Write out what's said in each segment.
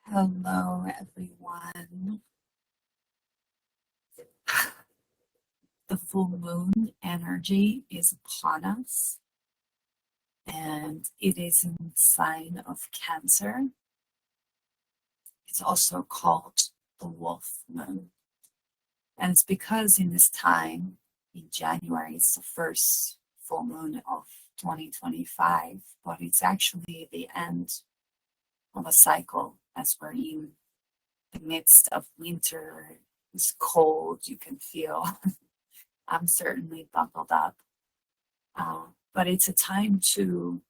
Hello, everyone. The full moon energy is upon us, and it is in the sign of Cancer. It's also called the wolf moon. And it's because in this time, in January, it's the first full moon of 2025, but it's actually the end of a cycle as we're in the midst of winter. It's cold, you can feel. I'm certainly buckled up. But it's a time to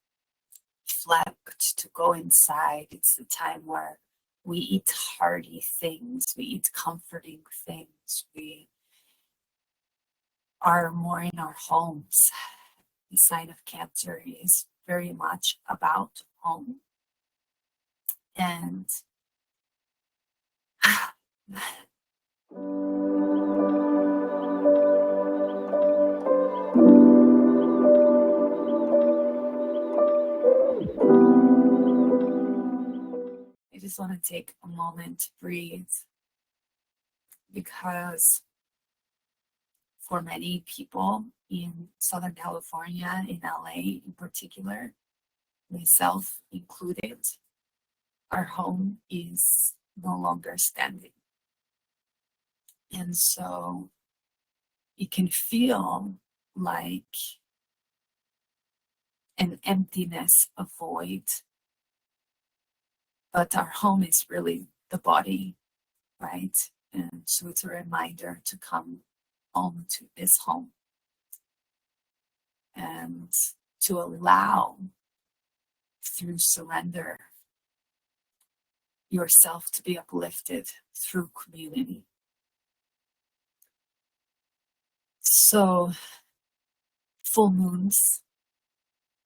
reflect, to go inside. It's the time where we eat hearty things, we eat comforting things, we are more in our homes. The sign of Cancer is very much about home. And I just want to take a moment to breathe, because for many people in Southern California, in LA in particular, myself included, our home is no longer standing. And so it can feel like an emptiness, a void. But our home is really the body, right? And so it's a reminder to come home to this home and to allow, through surrender, yourself to be uplifted through community. So full moons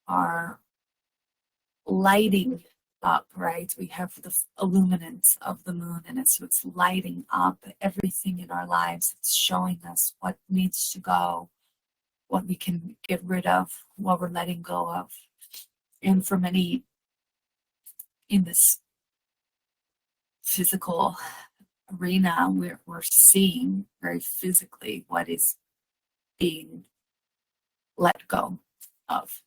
are lighting up, right? We have the illuminance of the moon, and so it's lighting up everything in our lives. It's showing us what needs to go, what we can get rid of, what we're letting go of. And for many in this physical arena, we're seeing very physically what is being let go of.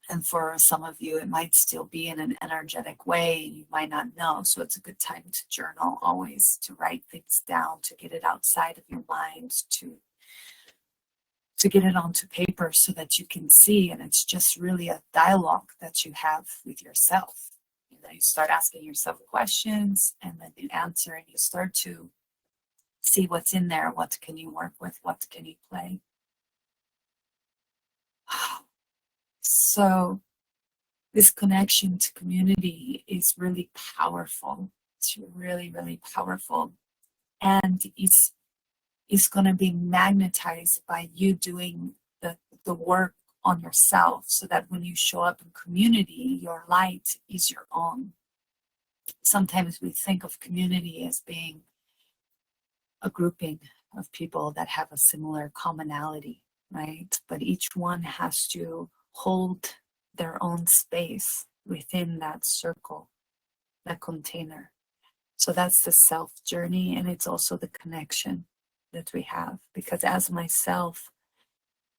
And for some of you, it might still be in an energetic way. You might not know. So it's a good time to journal, always to write things down, to get it outside of your mind, to get it onto paper so that you can see. And it's just really a dialogue that you have with yourself. You know, you start asking yourself questions, and then you answer, and you start to see what's in there. What can you work with? What can you play? So this connection to community is really powerful. It's really, really powerful. And it's going to be magnetized by you doing the work on yourself, so that when you show up in community, your light is your own. Sometimes we think of community as being a grouping of people that have a similar commonality, right? But each one has to hold their own space within that circle, that container. So that's the self journey, and it's also the connection that we have. Because as myself,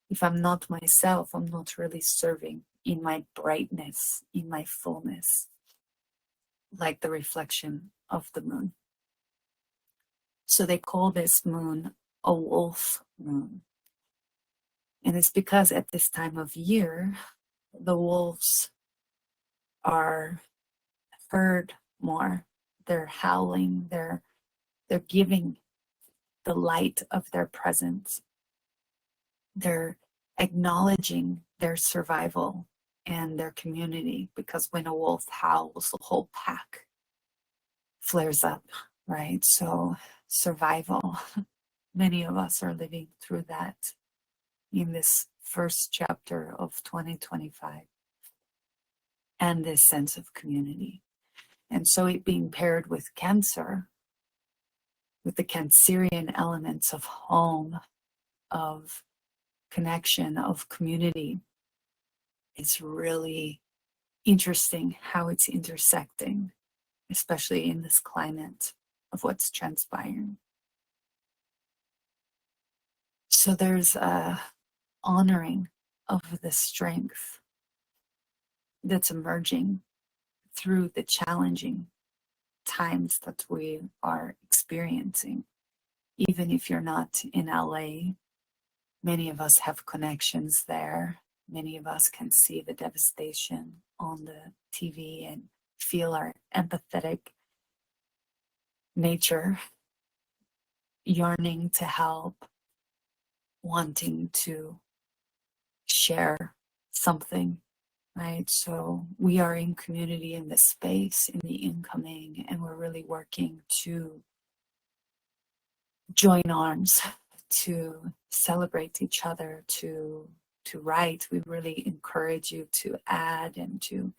if I'm not myself, I'm not really serving in my brightness, in my fullness, like the reflection of the moon. So they call this moon a wolf moon. And it's because at this time of year, the wolves are heard more. They're howling, they're giving the light of their presence. They're acknowledging their survival and their community, because when a wolf howls, the whole pack flares up, right? So survival, many of us are living through that in this first chapter of 2025, and this sense of community. And so it being paired with Cancer, with the Cancerian elements of home, of connection, of community, it's really interesting how it's intersecting. especially in this climate of what's transpiring. So there's a honoring of the strength that's emerging through the challenging times that we are experiencing. Even if you're not in LA, many of us have connections there. Many of us can see the devastation on the TV and feel our empathetic nature, yearning to help, wanting to share something, right? So we are in community in the space, in the incoming, and we're really working to join arms, to celebrate each other, to write. We really encourage you to add and to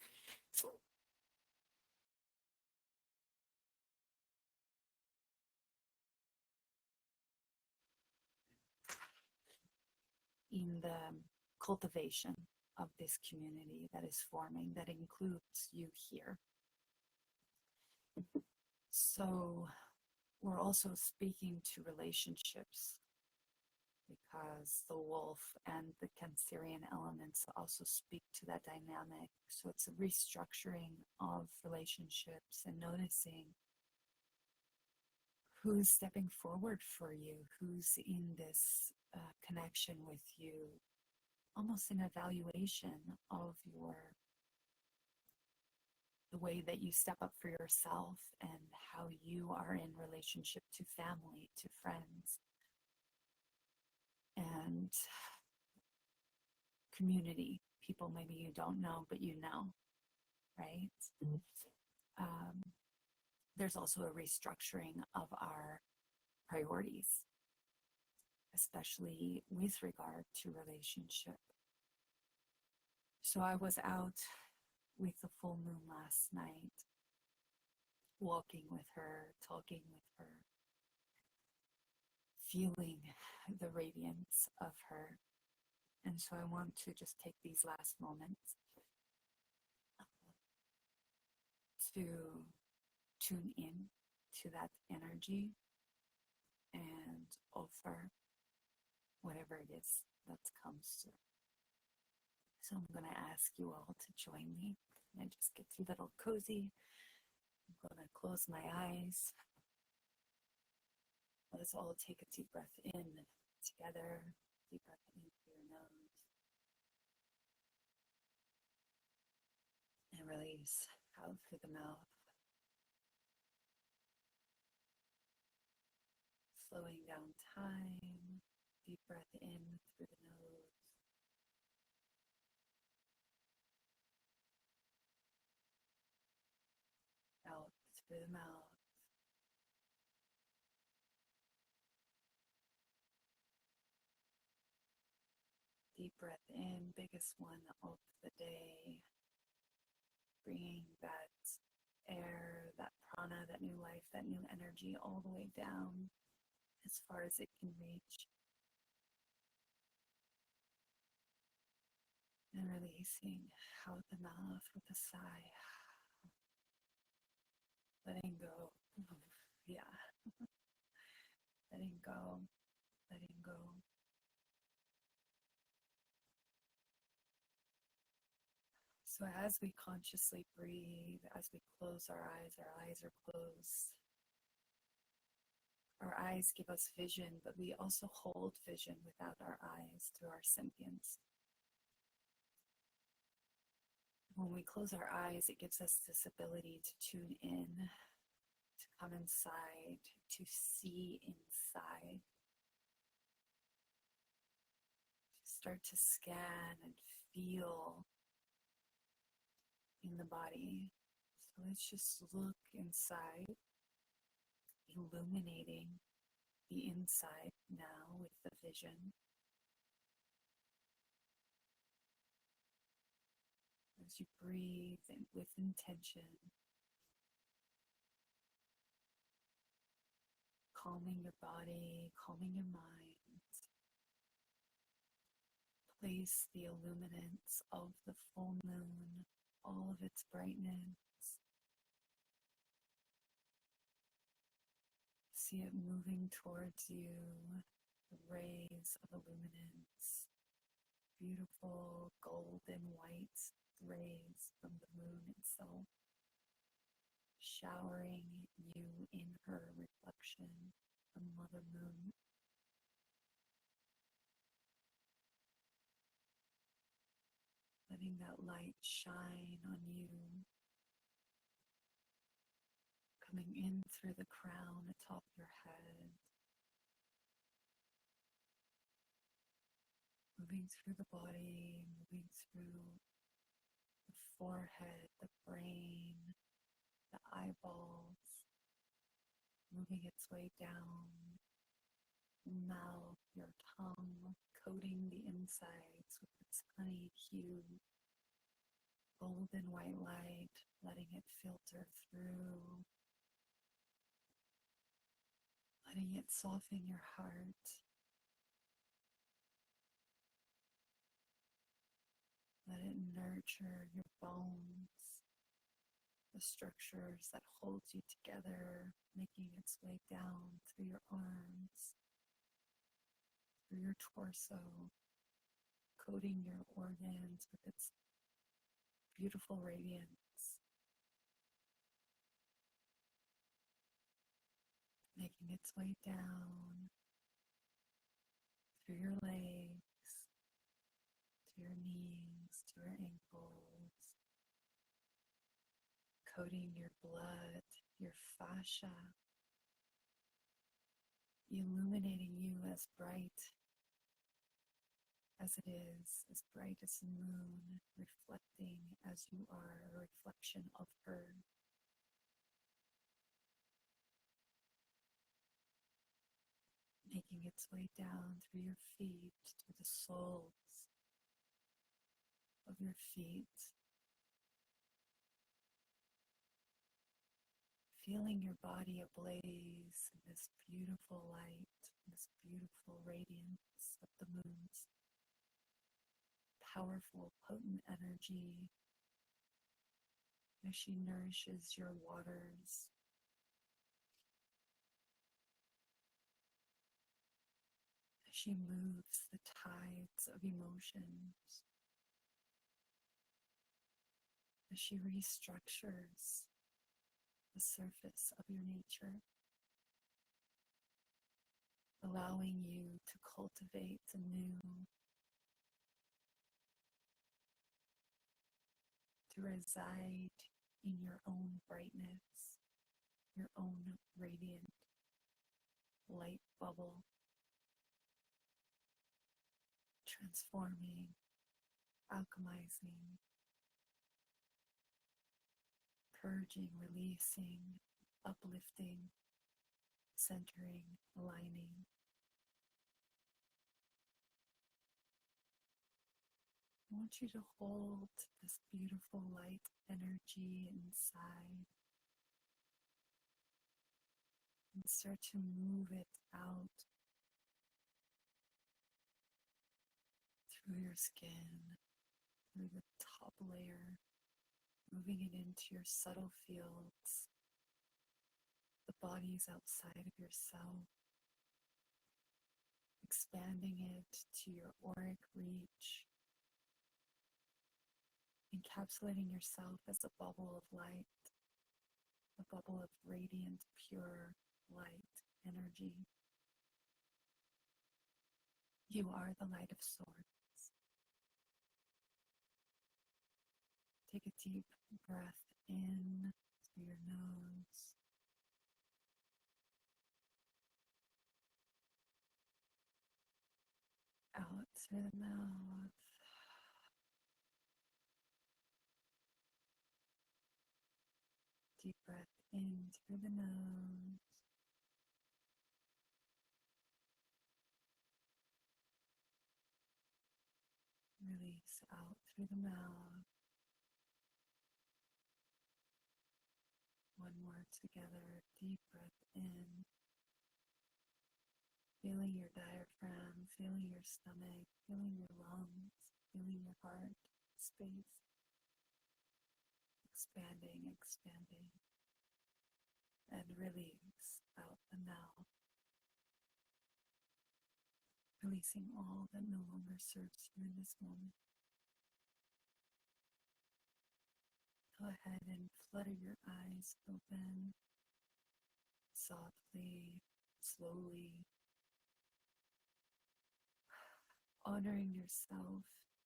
in the cultivation of this community that is forming, that includes you here. So we're also speaking to relationships because the wolf and the Cancerian elements also speak to that dynamic. So it's a restructuring of relationships and noticing who's stepping forward for you, who's in this connection with you, almost an evaluation of the way that you step up for yourself and how you are in relationship to family, to friends, and community. People maybe you don't know, but you know, right? There's also a restructuring of our priorities, especially with regard to relationship. So I was out with the full moon last night, walking with her, talking with her, feeling the radiance of her. And so I want to just take these last moments to tune in to that energy and offer whatever it is that comes through. So I'm going to ask you all to join me and just get a little cozy. I'm going to close my eyes. Let's all take a deep breath in together. Deep breath in through your nose. And release out through the mouth. Slowing down time. Deep breath in through the nose. Out through the mouth. Deep breath in, biggest one of the day. Bringing that air, that prana, that new life, that new energy all the way down as far as it can reach. And releasing out the mouth with a sigh. Letting go. Yeah. Letting go. Letting go. So as we consciously breathe, as we close our eyes are closed. Our eyes give us vision, but we also hold vision without our eyes through our sentience. When we close our eyes, it gives us this ability to tune in, to come inside, to see inside, to start to scan and feel in the body. So let's just look inside, illuminating the inside now with the vision. As you breathe and with intention, calming your body, calming your mind. Place the illuminance of the full moon, all of its brightness, See it moving towards you, the rays of illuminance, beautiful golden white rays from the moon itself, showering you in her reflection from Mother Moon. Letting that light shine on you, coming in through the crown atop your head, moving through the body, moving through the forehead, the brain, the eyeballs, moving its way down, mouth, your tongue, coating the insides with its honey hue, golden white light, letting it filter through, letting it soften your heart, let it nurture your bones, the structures that hold you together, making its way down through your arms, through your torso, coating your organs with its beautiful radiance, making its way down through your legs, to your knees, to your ankles, coating your blood, your fascia, illuminating you as bright as it is, as bright as the moon, reflecting as you are a reflection of her. Making its way down through your feet to the soles of your feet, feeling your body ablaze in this beautiful light, this beautiful radiance of the moon's powerful, potent energy as she nourishes your waters, as she moves the tides of emotions, as she restructures the surface of your nature, allowing you to cultivate anew, to reside in your own brightness, your own radiant light bubble, transforming, alchemizing, purging, releasing, uplifting, centering, aligning. I want you to hold this beautiful light energy inside and start to move it out through your skin, through the top layer, moving it into your subtle fields, the bodies outside of yourself, expanding it to your auric reach, encapsulating yourself as a bubble of light, a bubble of radiant, pure light energy. You are the light of sorts. Take a deep breath in through your nose, out through the mouth. Deep breath in through the nose. Release out through the mouth. One more together. Deep breath in. Feeling your diaphragm, feeling your stomach, feeling your lungs, feeling your heart space. Expanding, expanding. and release out the now. Releasing all that no longer serves you in this moment. Go ahead and flutter your eyes open, softly, slowly, honoring yourself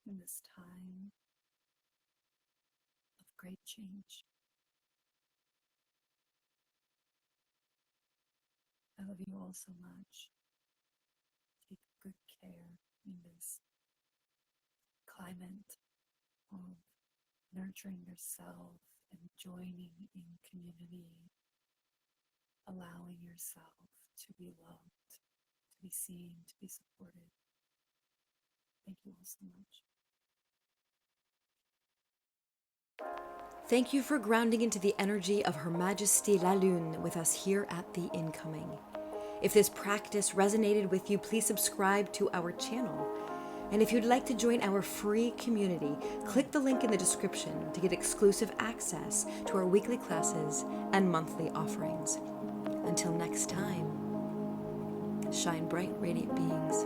in this time of great change. I love you all so much. Take good care in this climate of nurturing yourself and joining in community, allowing yourself to be loved, to be seen, to be supported. Thank you all so much. Thank you for grounding into the energy of Her Majesty La Lune with us here at The Incoming. If this practice resonated with you, please subscribe to our channel. And if you'd like to join our free community, click the link in the description to get exclusive access to our weekly classes and monthly offerings. Until next time, shine bright, radiant beings.